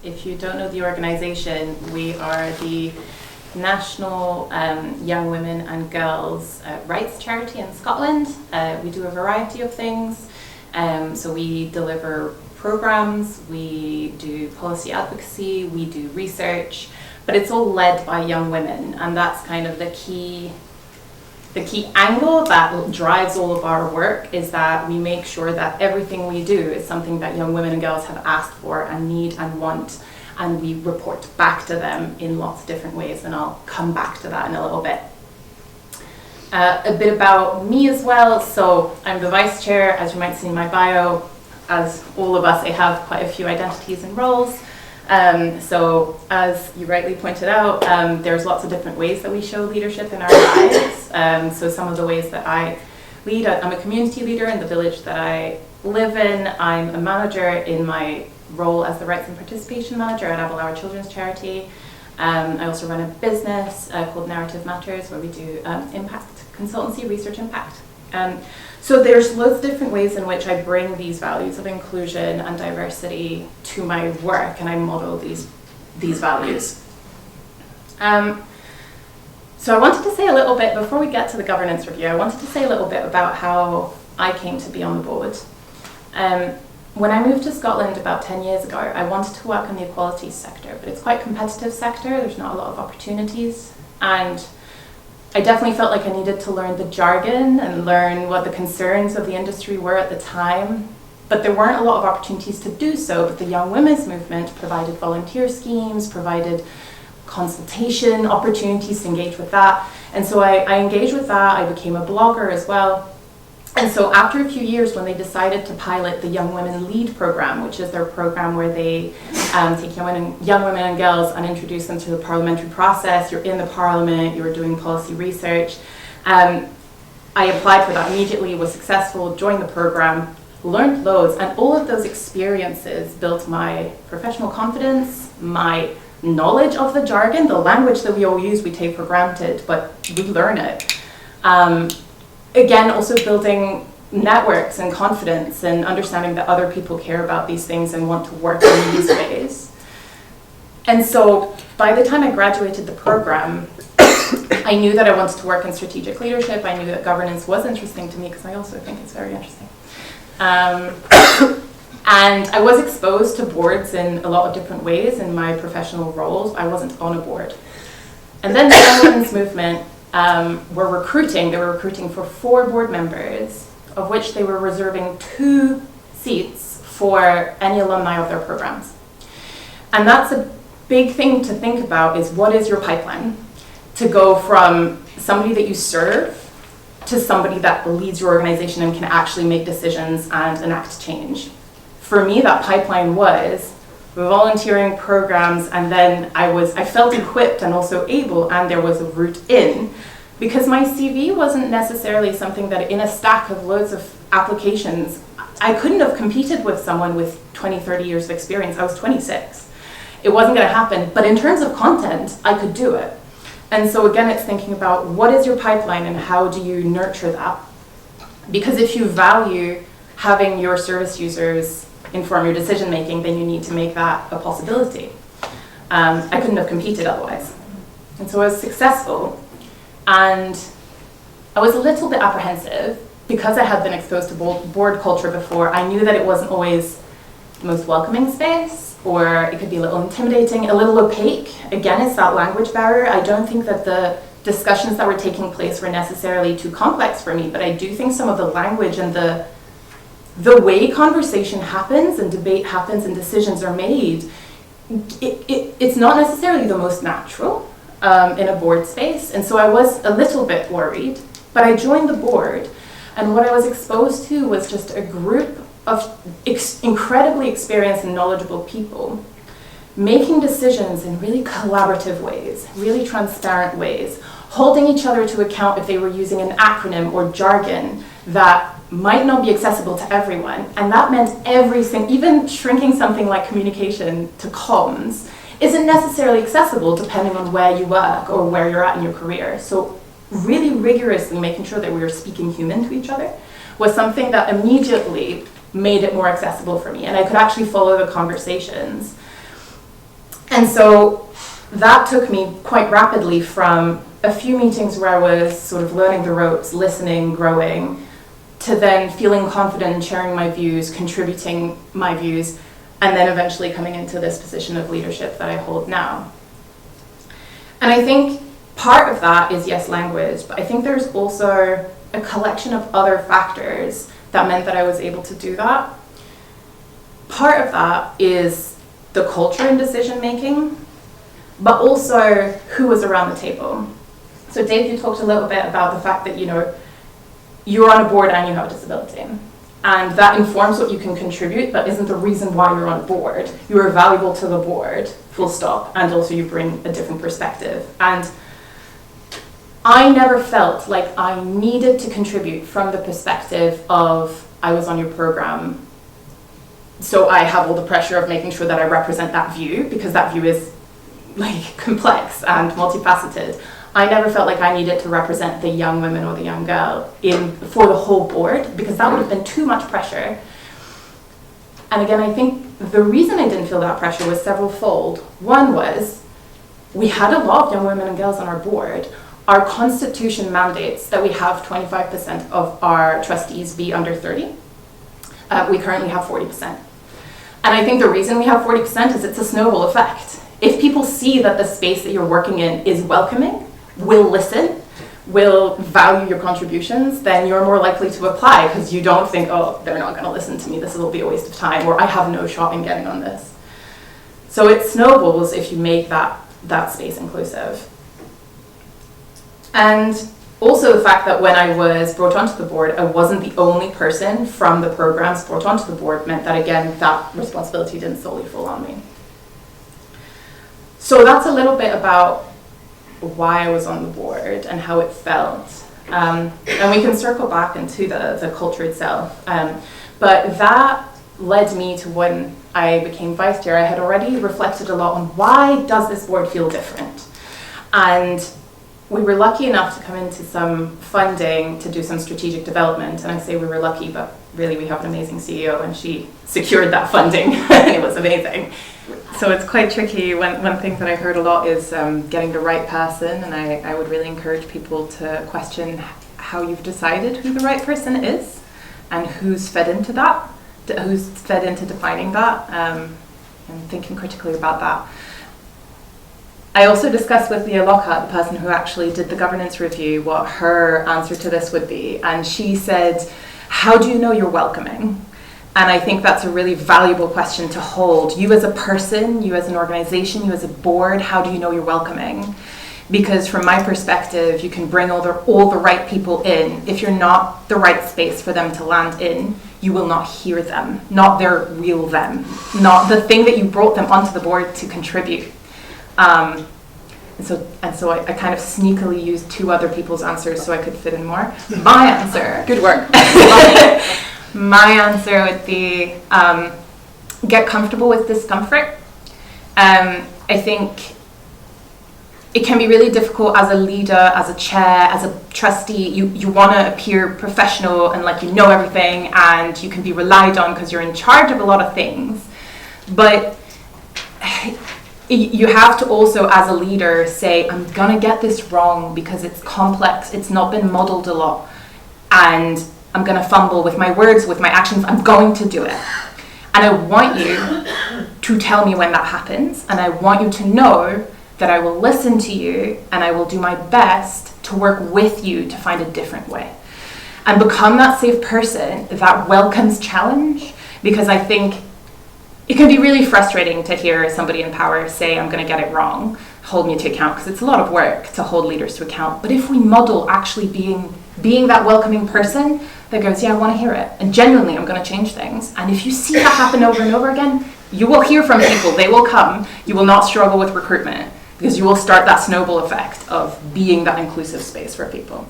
If you don't know the organisation, we are the national young women and girls rights charity in Scotland. We do a variety of things. So we deliver programmes, we do policy advocacy, we do research, but it's all led by young women, and that's kind of the key angle that drives all of our work, is that we make sure that everything we do is something that young women and girls have asked for and need and want, and we report back to them in lots of different ways, and I'll come back to that in a little bit. A bit about me as well. So I'm the vice chair, as you might see in my bio. As all of us, I have quite a few identities and roles. So as you rightly pointed out, there's lots of different ways that we show leadership in our lives. So some of the ways that I lead, I'm a community leader in the village that I live in. I'm a manager in my role as the Rights and Participation Manager at Our Children's Charity. I also run a business called Narrative Matters, where we do impact consultancy, research impact. So there's loads of different ways in which I bring these values of inclusion and diversity to my work, and I model these values. So I wanted to say a little bit, before we get to the governance review, I wanted to say a little bit about how I came to be on the board. When I moved to Scotland about 10 years ago, I wanted to work in the equalities sector, but it's quite a competitive sector, there's not a lot of opportunities, and I definitely felt like I needed to learn the jargon and learn what the concerns of the industry were at the time, but there weren't a lot of opportunities to do so. But the Young Women's Movement provided volunteer schemes, provided consultation opportunities to engage with that, and so I engaged with that. I became a blogger as well. And so after a few years, when they decided to pilot the Young Women Lead program, which is their program where they take young women and girls and introduce them to the parliamentary process, you're in the parliament, you're doing policy research. I applied for that immediately, was successful, joined the program, learned loads, and all of those experiences built my professional confidence, my knowledge of the jargon, the language that we all use, we take for granted, but we learn it. Again, also building networks and confidence and understanding that other people care about these things and want to work in these ways. And so by the time I graduated the program, I knew that I wanted to work in strategic leadership. I knew that governance was interesting to me, because I also think it's very interesting. And I was exposed to boards in a lot of different ways in my professional roles. I wasn't on a board. And then the Young Women's Movement were recruiting. They were recruiting for 4 board members, of which they were reserving 2 seats for any alumni of their programs. And that's a big thing to think about, is what is your pipeline to go from somebody that you serve to somebody that leads your organization and can actually make decisions and enact change. For me, that pipeline was volunteering programs, and then I felt equipped and also able, and there was a route in, because my CV wasn't necessarily something that in a stack of loads of applications, I couldn't have competed with someone with 20, 30 years of experience. I was 26. It wasn't going to happen, but in terms of content, I could do it. And so again, it's thinking about what is your pipeline and how do you nurture that? Because if you value having your service users inform your decision making, then you need to make that a possibility. I couldn't have competed otherwise. And so I was successful, and I was a little bit apprehensive because I had been exposed to board culture before. I knew that it wasn't always the most welcoming space, or it could be a little intimidating, a little opaque. Again, it's that language barrier. I don't think that the discussions that were taking place were necessarily too complex for me, but I do think some of the language and the way conversation happens and debate happens and decisions are made, it's not necessarily the most natural in a board space. And so I was a little bit worried, but I joined the board, and what I was exposed to was just a group of incredibly experienced and knowledgeable people making decisions in really collaborative ways, really transparent ways, holding each other to account if they were using an acronym or jargon that might not be accessible to everyone. And that meant everything, even shrinking something like communication to comms, isn't necessarily accessible depending on where you work or where you're at in your career. So really rigorously making sure that we were speaking human to each other was something that immediately made it more accessible for me, and I could actually follow the conversations. And so that took me quite rapidly from a few meetings where I was sort of learning the ropes, listening, growing, to then feeling confident in sharing my views, contributing my views, and then eventually coming into this position of leadership that I hold now. And I think part of that is, yes, language, but I think there's also a collection of other factors that meant that I was able to do that. Part of that is the culture in decision making, but also who was around the table. So Dave, you talked a little bit about the fact that, you're on a board and you have a disability. And that informs what you can contribute, but isn't the reason why you're on board. You are valuable to the board, full stop, and also you bring a different perspective. And I never felt like I needed to contribute from the perspective of, I was on your program, so I have all the pressure of making sure that I represent that view, because that view is complex and multifaceted. I never felt like I needed to represent the young women or the young girl for the whole board, because that would have been too much pressure. And again, I think the reason I didn't feel that pressure was several-fold. One was, we had a lot of young women and girls on our board. Our constitution mandates that we have 25% of our trustees be under 30. We currently have 40%. And I think the reason we have 40% is it's a snowball effect. If people see that the space that you're working in is welcoming, will listen, will value your contributions, then you're more likely to apply, because you don't think, oh, they're not going to listen to me, this will be a waste of time, or I have no shot in getting on this. So it snowballs if you make that space inclusive. And also the fact that when I was brought onto the board, I wasn't the only person from the programs brought onto the board, meant that, again, that responsibility didn't solely fall on me. So that's a little bit about why I was on the board and how it felt. And we can circle back into the culture itself. But that led me to when I became vice chair. I had already reflected a lot on why does this board feel different? And we were lucky enough to come into some funding to do some strategic development. And I say we were lucky, but really we have an amazing CEO and she secured that funding and it was amazing. So it's quite tricky. One thing that I heard a lot is getting the right person, and I would really encourage people to question how you've decided who the right person is and who's fed into that, who's fed into defining that, and thinking critically about that. I also discussed with Leah Lockhart, the person who actually did the governance review, what her answer to this would be. And she said, how do you know you're welcoming? And I think that's a really valuable question to hold. You as a person, you as an organization, you as a board, how do you know you're welcoming? Because from my perspective, you can bring all the right people in. If you're not the right space for them to land in, you will not hear them, not their real them, not the thing that you brought them onto the board to contribute. And so I kind of sneakily used two other people's answers so I could fit in more. My answer. Good work. My answer would be get comfortable with discomfort. I think it can be really difficult as a leader, as a chair, as a trustee. You want to appear professional and like you know everything and you can be relied on because you're in charge of a lot of things. But you have to also, as a leader, say, I'm going to get this wrong because it's complex, it's not been modeled a lot, and I'm going to fumble with my words, with my actions, I'm going to do it. And I want you to tell me when that happens, and I want you to know that I will listen to you, and I will do my best to work with you to find a different way. And become that safe person that welcomes challenge, because I think it can be really frustrating to hear somebody in power say, I'm going to get it wrong, hold me to account, because it's a lot of work to hold leaders to account. But if we model actually being that welcoming person that goes, yeah, I want to hear it, and genuinely I'm going to change things. And if you see that happen over and over again, you will hear from people, they will come, you will not struggle with recruitment, because you will start that snowball effect of being that inclusive space for people.